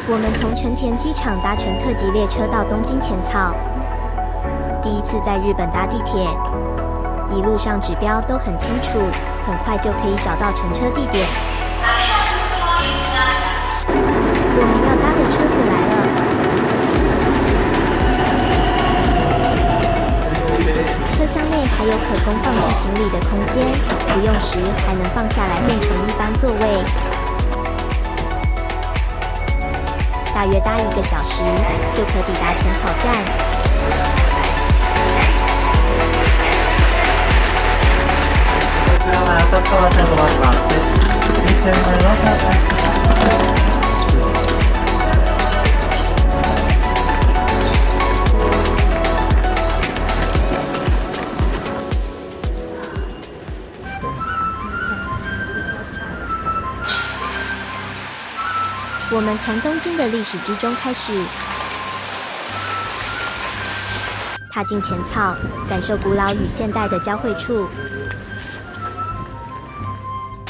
我们从成田机场搭乘特急列车到东京浅草，第一次在日本搭地铁，一路上指标都很清楚，很快就可以找到乘车地点。我们要搭的车子来了。车厢内还有可供放置行李的空间，不用时还能放下来变成一般座位。大约搭1个小时就可抵达浅草站。我们从东京的历史之中开始，踏进浅草，感受古老与现代的交汇处。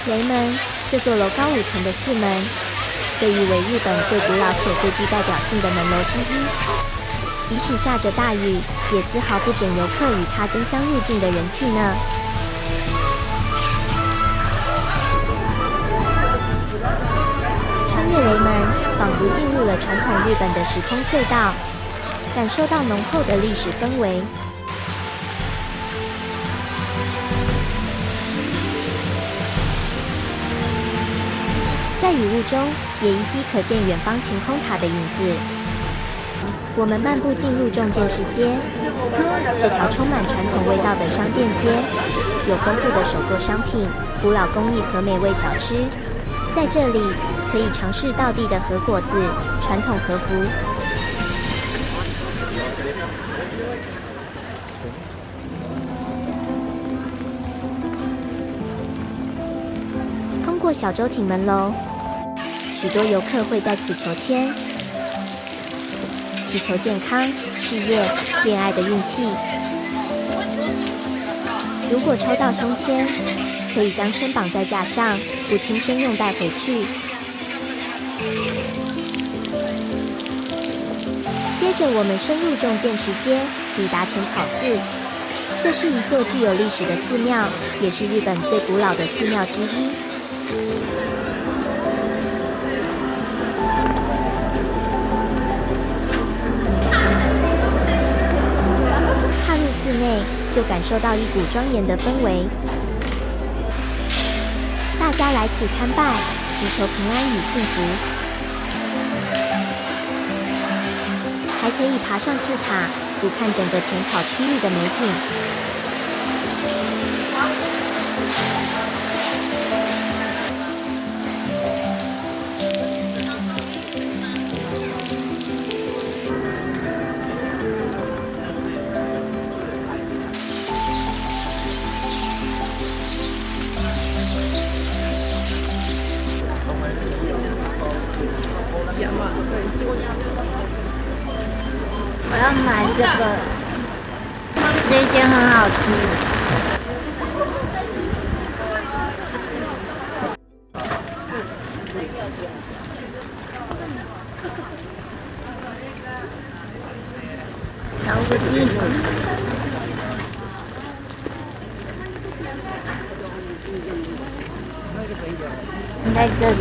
雷门，这座楼高5层的四门，被誉为日本最古老且最具代表性的门楼之一。即使下着大雨，也丝毫不减游客与它争相入境的人气呢。穿越雷门，仿佛进入了传统日本的时空隧道，感受到浓厚的历史氛围。在雨雾中，也依稀可见远方晴空塔的影子。我们漫步进入重见识街，这条充满传统味道的商店街，有丰富的手作商品、古老工艺和美味小吃。在这里，可以尝试道地的和果子、传统和服。通过小周町门楼，许多游客会在此求签，祈求健康、事业、恋爱的运气。如果抽到胸签，可以将签绑在架上，不亲身用带回去。接着我们深入重见识街，抵达浅草寺。这是一座具有历史的寺庙，也是日本最古老的寺庙之一。踏入寺内，就感受到一股庄严的氛围。大家来此参拜，祈求平安与幸福。还可以爬上寺塔，俯瞰整个浅草区域的美景。我要买这个，这一间很好吃。找个地方，在这里。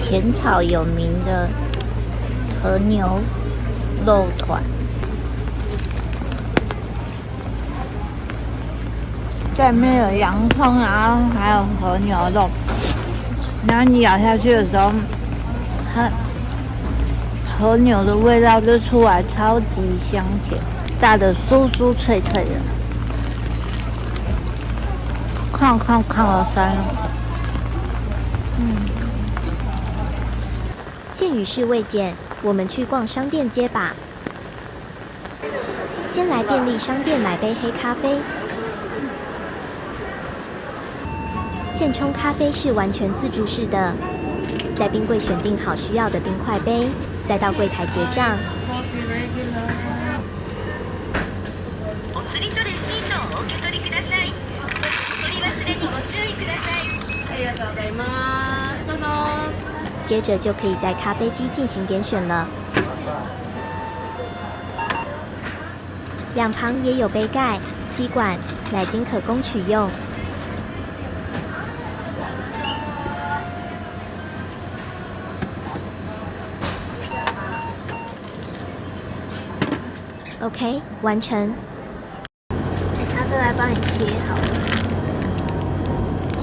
浅草有名的和牛肉团，这里面有洋葱，然后还有和牛肉，然后你咬下去的时候，它和牛的味道就出来，超级香甜，炸得酥酥脆脆的，看了酸。见雨势未减，我们去逛商店街吧。先来便利商店买杯黑咖啡。现冲咖啡是完全自助式的，在冰柜选定好需要的冰块杯，再到柜台结账。お釣りとレシートをお受け取りください。お釣り接着就可以在咖啡机进行点选了。两旁也有杯盖、吸管、奶精可供取用。OK， 完成。他都来帮你切好了。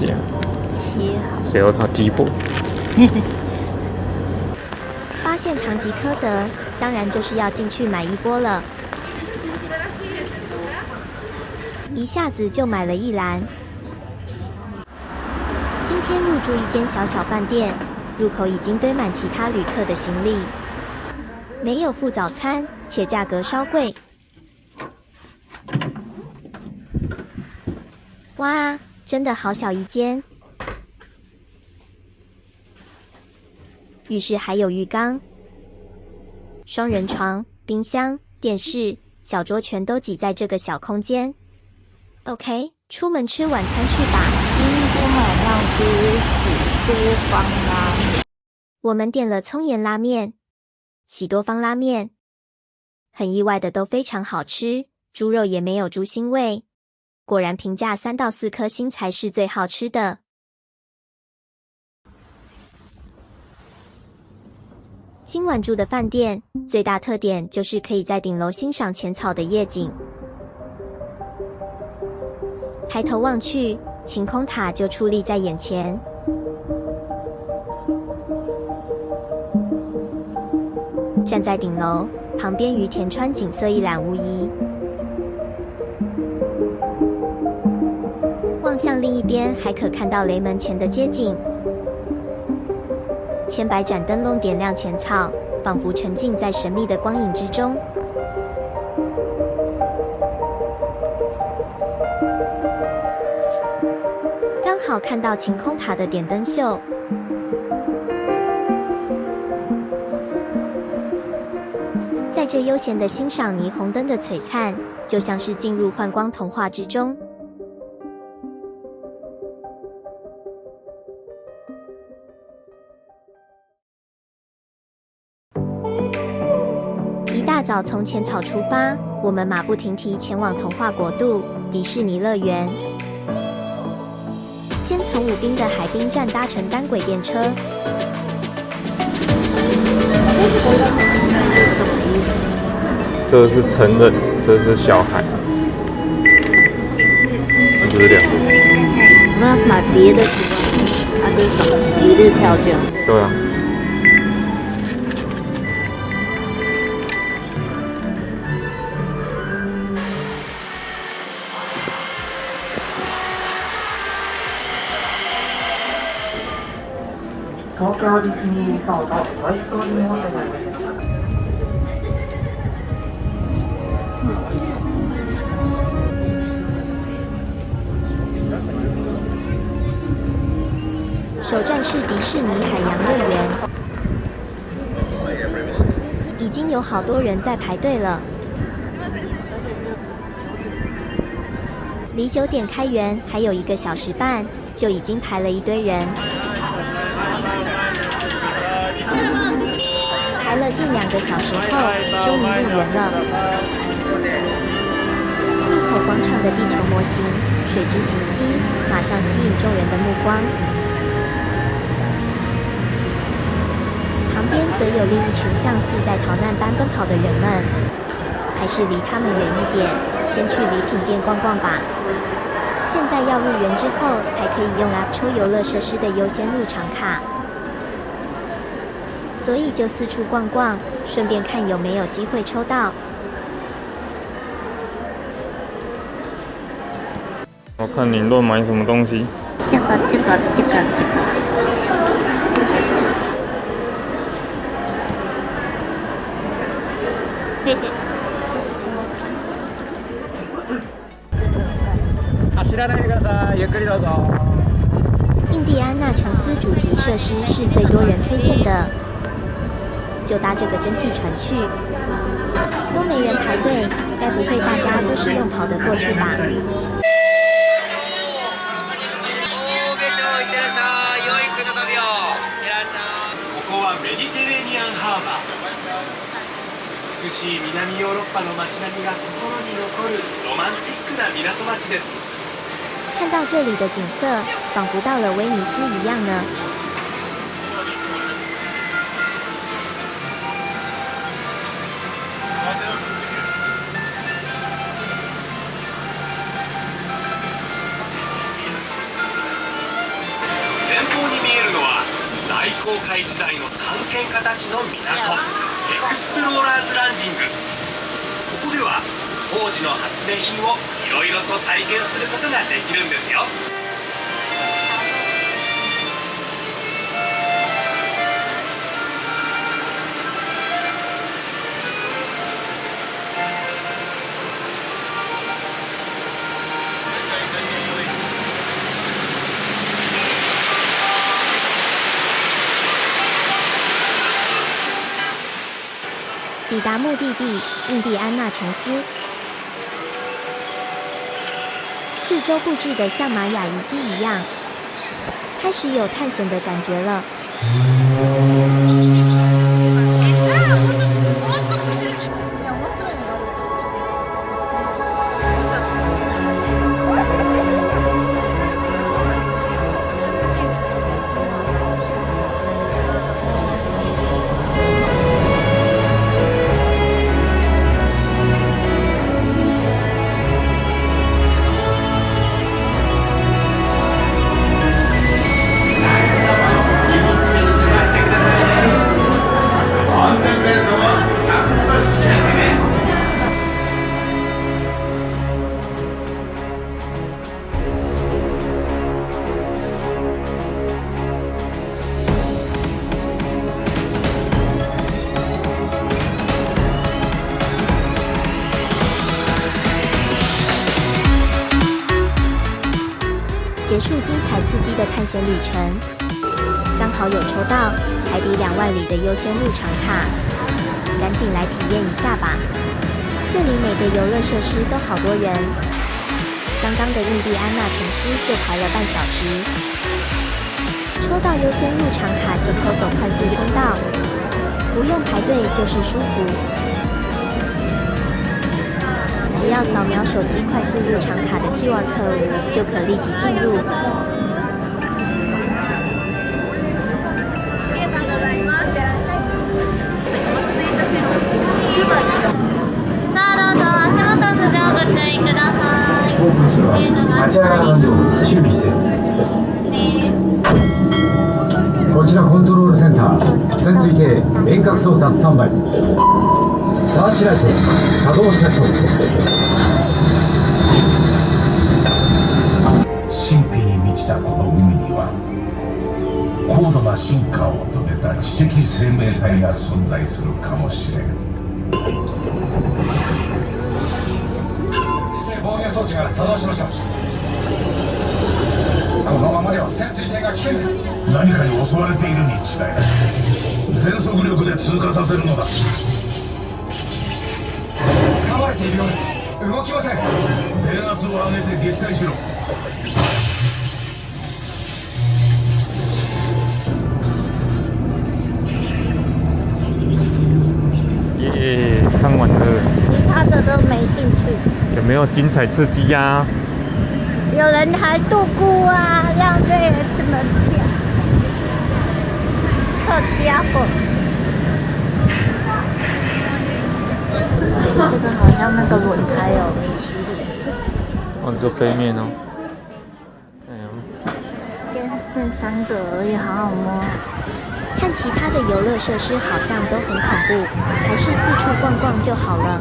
这样。切好。谁要他鸡婆？发现唐吉诃德，当然就是要进去买一波了。一下子就买了一篮。今天入住一间小小饭店，入口已经堆满其他旅客的行李。没有附早餐，且价格稍贵。哇，真的好小一间。浴室还有浴缸、双人床、冰箱、电视、小桌全都挤在这个小空间。OK， 出门吃晚餐去吧。今天晚上吃喜多方拉面。我们点了葱盐拉面、喜多方拉面，很意外的都非常好吃，猪肉也没有猪腥味。果然评价3到4颗星才是最好吃的。今晚住的饭店最大特点就是可以在顶楼欣赏浅草的夜景。抬头望去，晴空塔就矗立在眼前。站在顶楼，旁边于田川景色一览无遗。望向另一边，还可看到雷门前的街景。千百盏灯笼点亮浅草，仿佛沉浸在神秘的光影之中。刚好看到晴空塔的点灯秀。在这悠闲的欣赏霓虹灯的璀璨，就像是进入幻光童话之中。一大早从浅草出发，我们马不停蹄前往童话国度迪士尼乐园。先从武滨的海滨站搭乘单轨电车。这是成人，这是小孩，这是2个。我们要买别的地方，这是什么？一日票券。对啊。東京ディズニーリゾートトイ・ストーリーホテルです。首站是迪士尼海洋乐园，已经有好多人在排队了。离9点开园还有1个小时半，就已经排了一堆人。排了近2个小时后，终于入园了。入口广场的地球模型、水之行星，马上吸引众人的目光。旁边则有另一群像似在逃难般奔跑的人们，还是离他们远一点，先去礼品店逛逛吧。现在要入园之后，才可以用 App 抽游乐设施的优先入场卡。所以就四处逛逛，顺便看有没有机会抽到。我看你乱买什么东西。这个。嘿嘿。走らないでください。ゆっくりどうぞ。印第安纳琼斯主题设施是最多人推荐的，就搭这个蒸汽船去，都没人排队，该不会大家都是用跑的过去吧？しい南ヨーロッパの街並みが心に残るロマンティックな港町です。看到这里的景色，仿佛到了威尼斯一样呢。前方に見えるのは大航海時代の探検家たちの港、エクスプローラーズランディング。ここでは当時の発明品をいろいろと体験することができるんですよ。抵达目的地印第安纳琼斯，四周布置得像玛雅遗迹一样，开始有探险的感觉了。结束精彩刺激的探险旅程，刚好有抽到海底2万里的优先入场卡，赶紧来体验一下吧！这里每个游乐设施都好多人，刚刚的印第安纳琼斯就排了半小时。抽到优先入场卡即可走快速通道，不用排队就是舒服。只要扫描手机快速入场卡的 QR code， 就可立即进入。さあどうぞ足元頭上ご注意ください。こちらコントロールセンター、潜水艇遠隔操作スタンバイ。サーチライト作動テスト。神秘に満ちたこの海には高度な進化を遂げた知的生命体が存在するかもしれん。防御装置が作動しました。このままでは潜水艇が危険です。何かに襲われているに違いない。全速力で通過させるのだ。掴まれているようです。動きません。電圧を上げて撃退しろ。耶，看完了，其他的都没兴趣。有没有精彩刺激呀？有人还度孤啊，让这个这么跳，这家伙，这个好像那个轮胎哦，哦，只有背面哦。哎呦，跟剩3个而已，好好摸。看其他的游乐设施好像都很恐怖，还是四处逛逛就好了。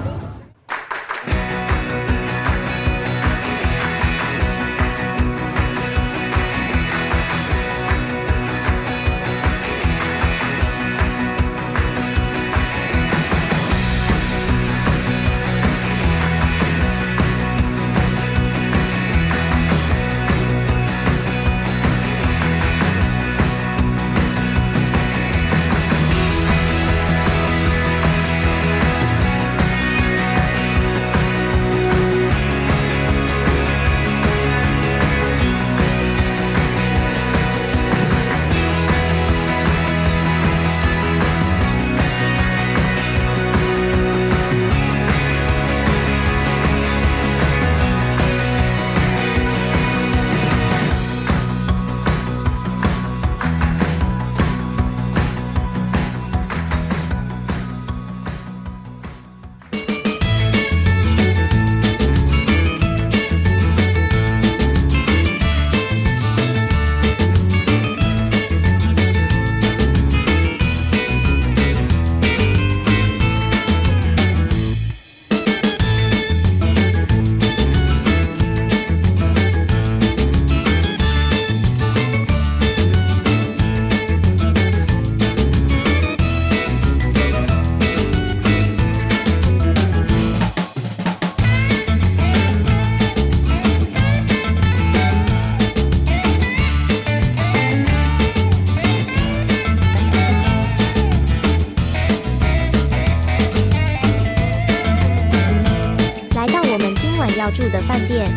晚要住的饭店，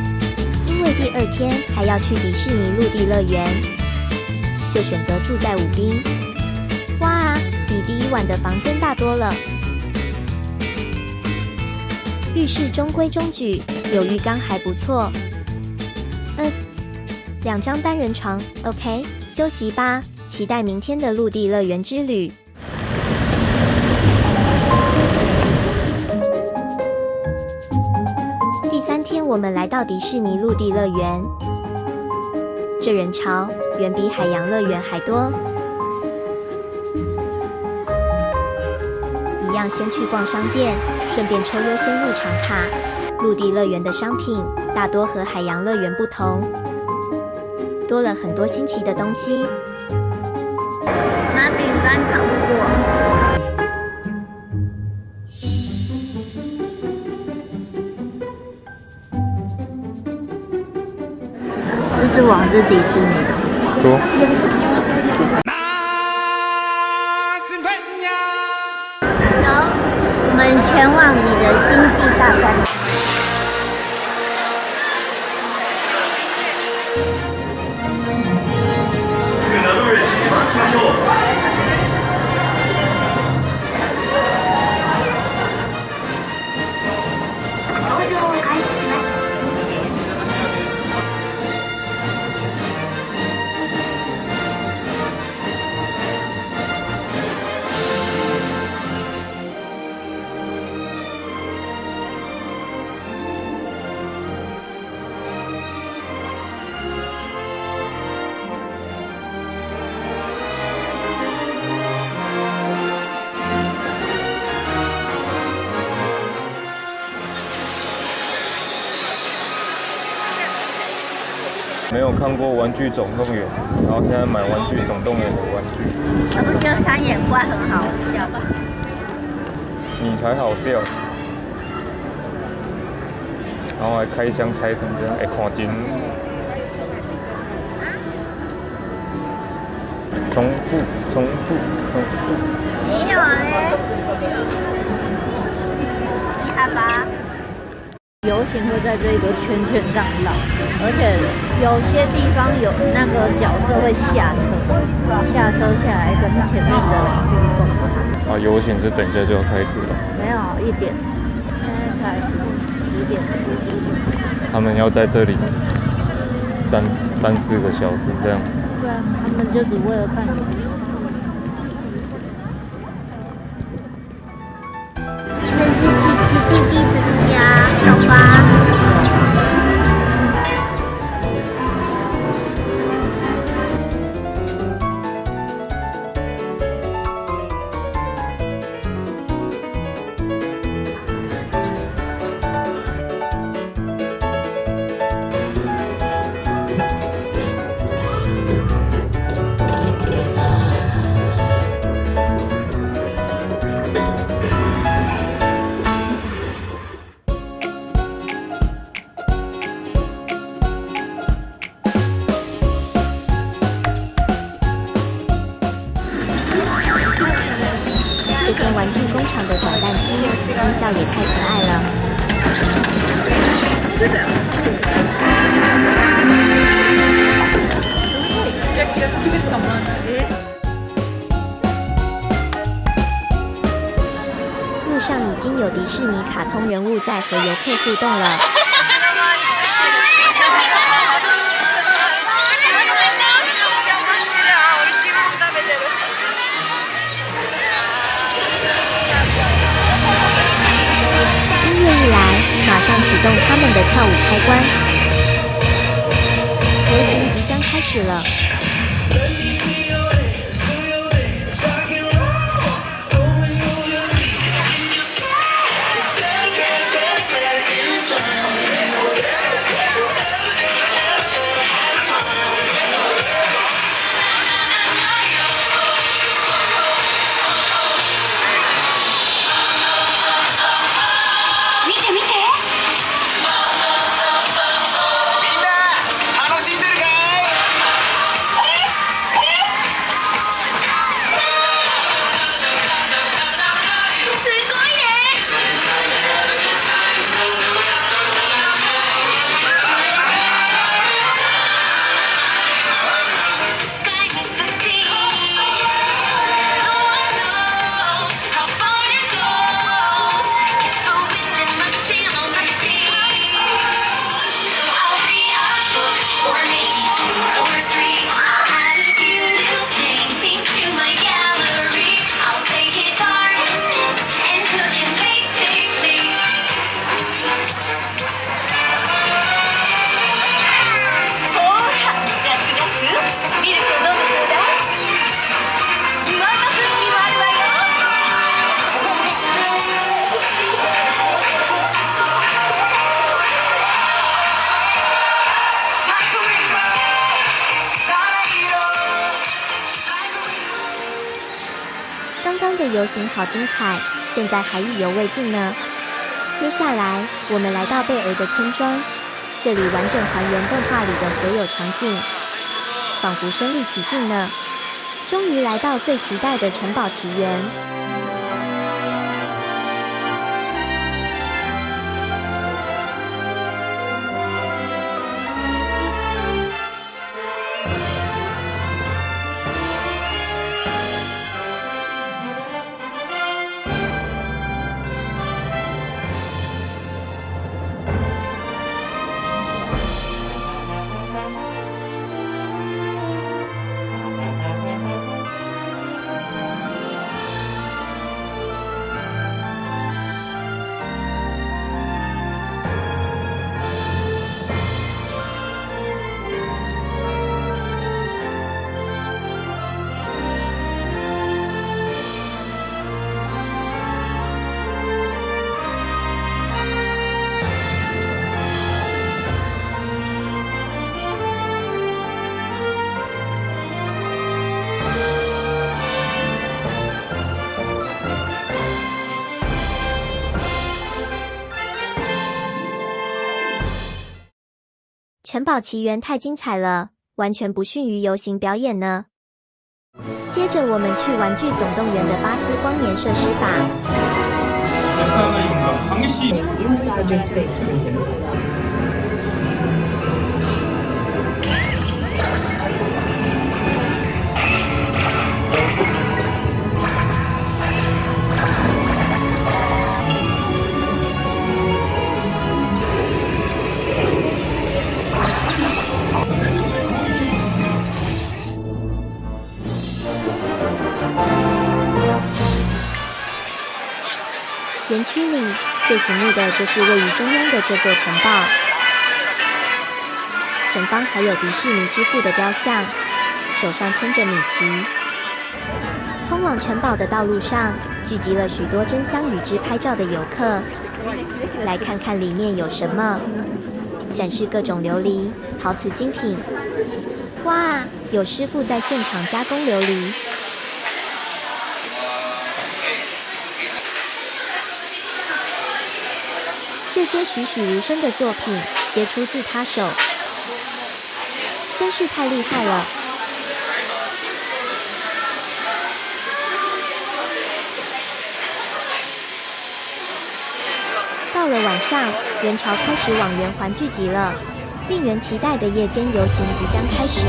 因为第2天还要去迪士尼陆地乐园，就选择住在武滨。哇啊，比第1晚的房间大多了。浴室中规中矩，有浴缸还不错。2张单人床 ，OK， 休息吧，期待明天的陆地乐园之旅。第3天，我们来到迪士尼陆地乐园，这人潮远比海洋乐园还多。一样先去逛商店，顺便抽优先入场卡。陆地乐园的商品大多和海洋乐园不同，多了很多新奇的东西。拿饼干糖果。狮子王是迪士尼的。多。走，我们前往你的星际大战。しましょう。搭乗を開始します。没有看过《玩具总动员》，然后现在买《玩具总动员》的玩具。那不就3眼怪很好笑吧？你才好笑。然后还开箱拆成这样，看真。重复，重复，重复。没有嘞。你好吧。游行会在这个圈圈上绕，而且有些地方有那个角色会下车，下车下来跟前面的人互动。啊，游行是等一下就要开始了。没有1点，现在才10点。他们要在这里站3-4个小时这样。对啊，他们就只为了看游行。你们是奇奇弟弟的家，好吧？这间玩具工厂的转蛋机音效也太可爱了。路上已经有迪士尼卡通人物在和游客互动了。音乐一来，马上启动他们的跳舞开关，游行即将开始了。みんな楽しんでるかい？游行好精彩，现在还意犹未尽呢。接下来，我们来到贝尔的村庄，这里完整还原动画里的所有场景，仿佛身临其境呢。终于来到最期待的城堡奇缘。城堡奇缘太精彩了，完全不逊于游行表演呢。接着我们去玩具总动员的巴斯光年设施吧。Inside your space cruiser. 园区里最醒目的就是位于中央的这座城堡，前方还有迪士尼之父的雕像，手上牵着米奇。通往城堡的道路上聚集了许多争相与之拍照的游客，来看看里面有什么，展示各种琉璃、陶瓷精品。哇，有师傅在现场加工琉璃。这些栩栩如生的作品皆出自他手，真是太厉害了。到了晚上，人潮开始往圆环聚集了，令人期待的夜间游行即将开始。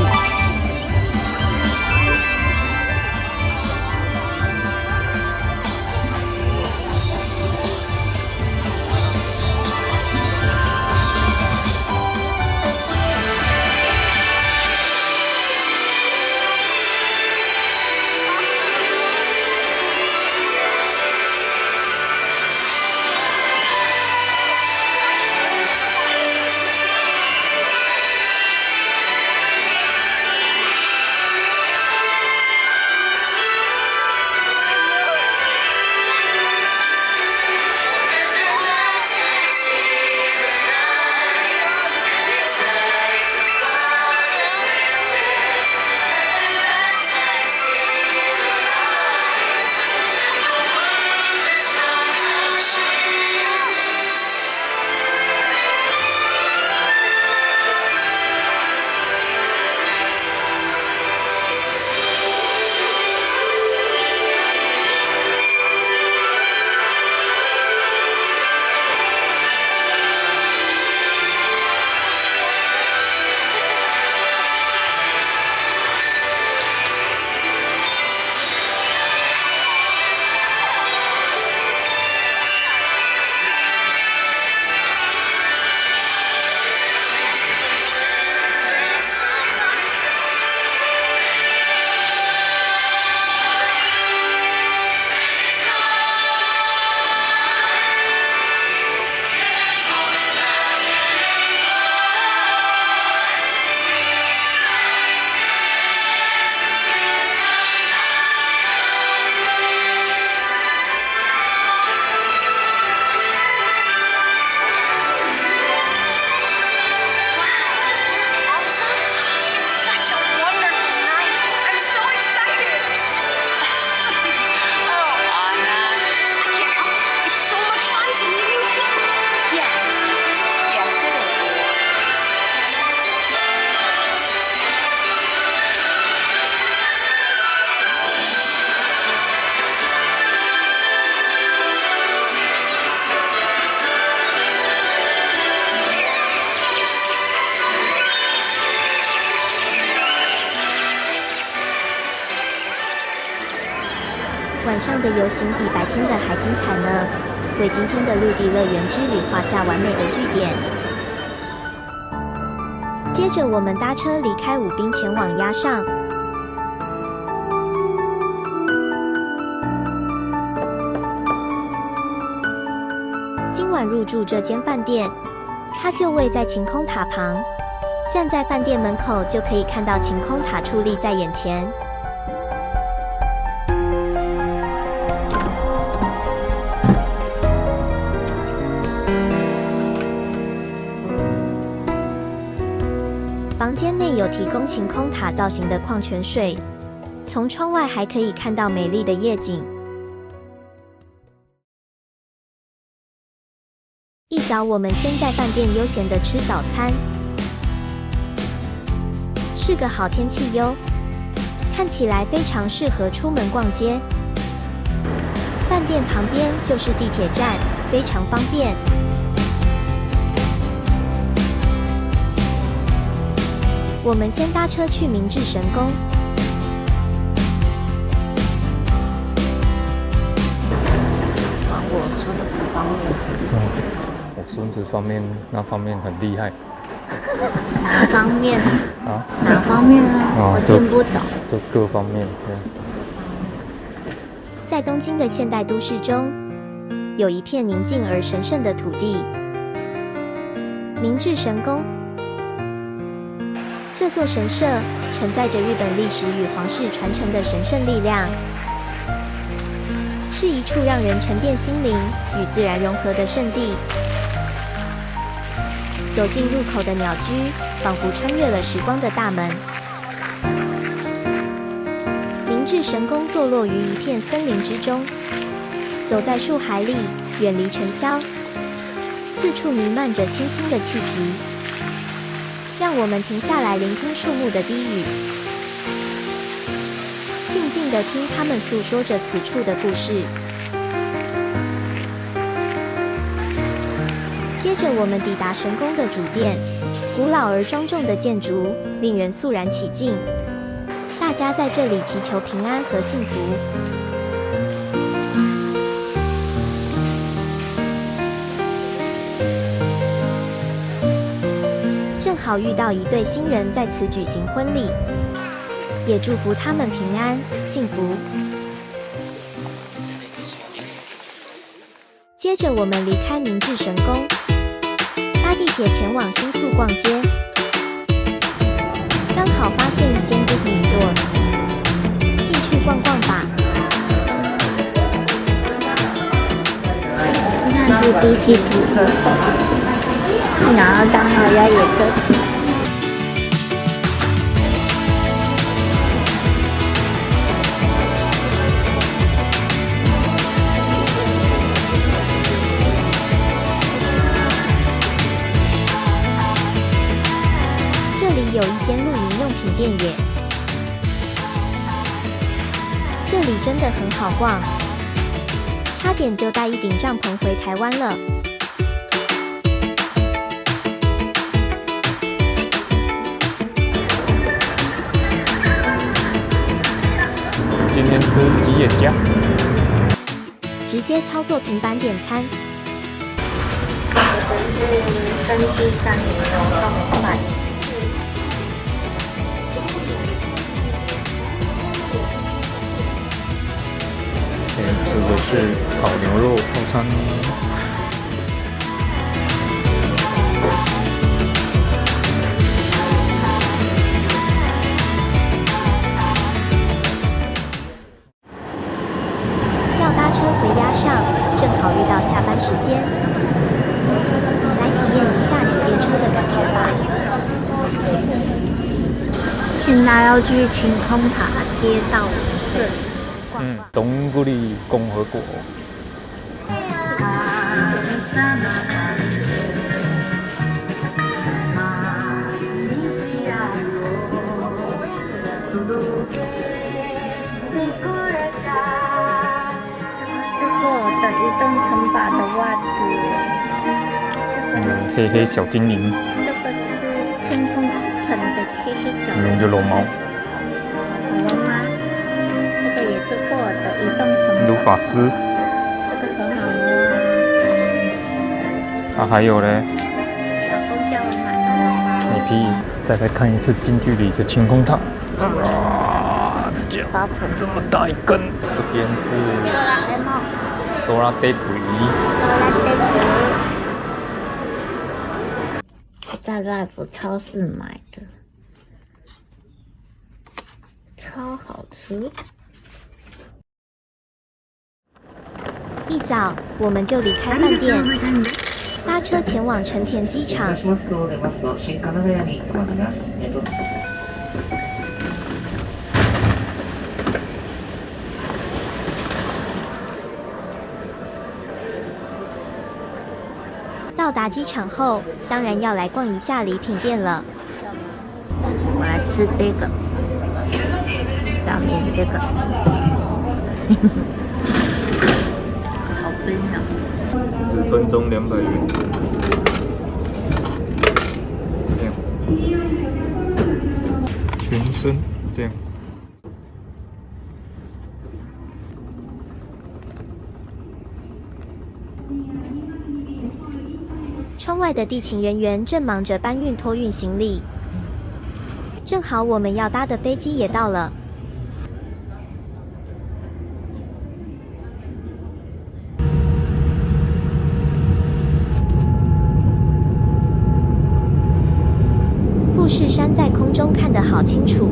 晚上的游行比白天的还精彩呢，为今天的陆地乐园之旅画下完美的句点。接着我们搭车离开武滨，前往鸭上。今晚入住这间饭店，它就位在晴空塔旁，站在饭店门口就可以看到晴空塔矗立在眼前。房间内有提供晴空塔造型的矿泉水，从窗外还可以看到美丽的夜景。一早我们先在饭店悠闲地吃早餐，是个好天气哟，看起来非常适合出门逛街。饭店旁边就是地铁站，非常方便。我们先搭车去明治神宫。我孙子方面，我孙子方面那方面很厉害。哪方面啊？哪方面啊？我听不懂。就各方面。在东京的现代都市中，有一片宁静而神圣的土地——明治神宫。这座神社承载着日本历史与皇室传承的神圣力量，是一处让人沉淀心灵与自然融合的圣地。走进入口的鸟居，仿佛穿越了时光的大门。明治神宫坐落于一片森林之中，走在树海里，远离尘嚣，四处弥漫着清新的气息。让我们停下来聆听树木的低语，静静地听它们诉说着此处的故事。接着我们抵达神宫的主殿，古老而庄重的建筑令人肃然起敬，大家在这里祈求平安和幸福。正好遇到一对新人在此举行婚礼，也祝福他们平安幸福。接着我们离开明治神宫，搭地铁前往新宿逛街，刚好发现一间 Disney Store， 进去逛逛吧。那是第一次租车，然后刚好要有个。有一间露营用品店耶，这里真的很好逛，差点就带一顶帐篷回台湾了。今天吃吉野家，直接操作平板点餐。我是生鸡蛋牛冻饭。这个是烤牛肉套餐。要搭车回鸭上，正好遇到下班时间，来体验一下挤电车的感觉吧。现在要去晴空塔街道这里。东古里共和国。这是我的移动城堡的袜子。黑黑小精灵。这个是天空之城的黑黑小精灵。就龙猫。龙吗？这个也是吃过的移动城堡，如法师这个很好摸。啊，还有嘞，老公叫我买你可以再来看一次近距离的晴空塔。啊，这么大一根。这边是哆啦 A 梦。我在 Life 超市买的，超好吃。一早我们就离开饭店，搭车前往成田机場。到达机场后，当然要来逛一下礼品店了。我来吃这个，上面这个，好冰啊10分钟200元。这样，全身这样。窗外的地勤人员正忙着搬运托运行李，正好我们要搭的飞机也到了。富士山在空中看得好清楚。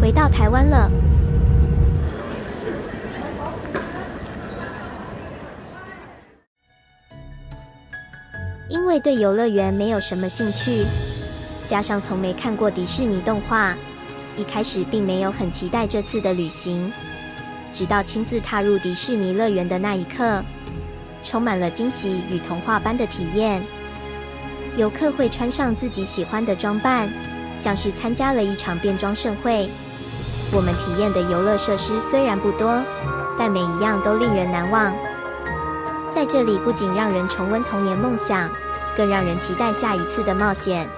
回到台湾了。因为对游乐园没有什么兴趣，加上从没看过迪士尼动画，一开始并没有很期待这次的旅行。直到亲自踏入迪士尼乐园的那一刻，充满了惊喜与童话般的体验。游客会穿上自己喜欢的装扮，像是参加了一场变装盛会。我们体验的游乐设施虽然不多，但每一样都令人难忘。在这里不仅让人重温童年梦想，更让人期待下一次的冒险。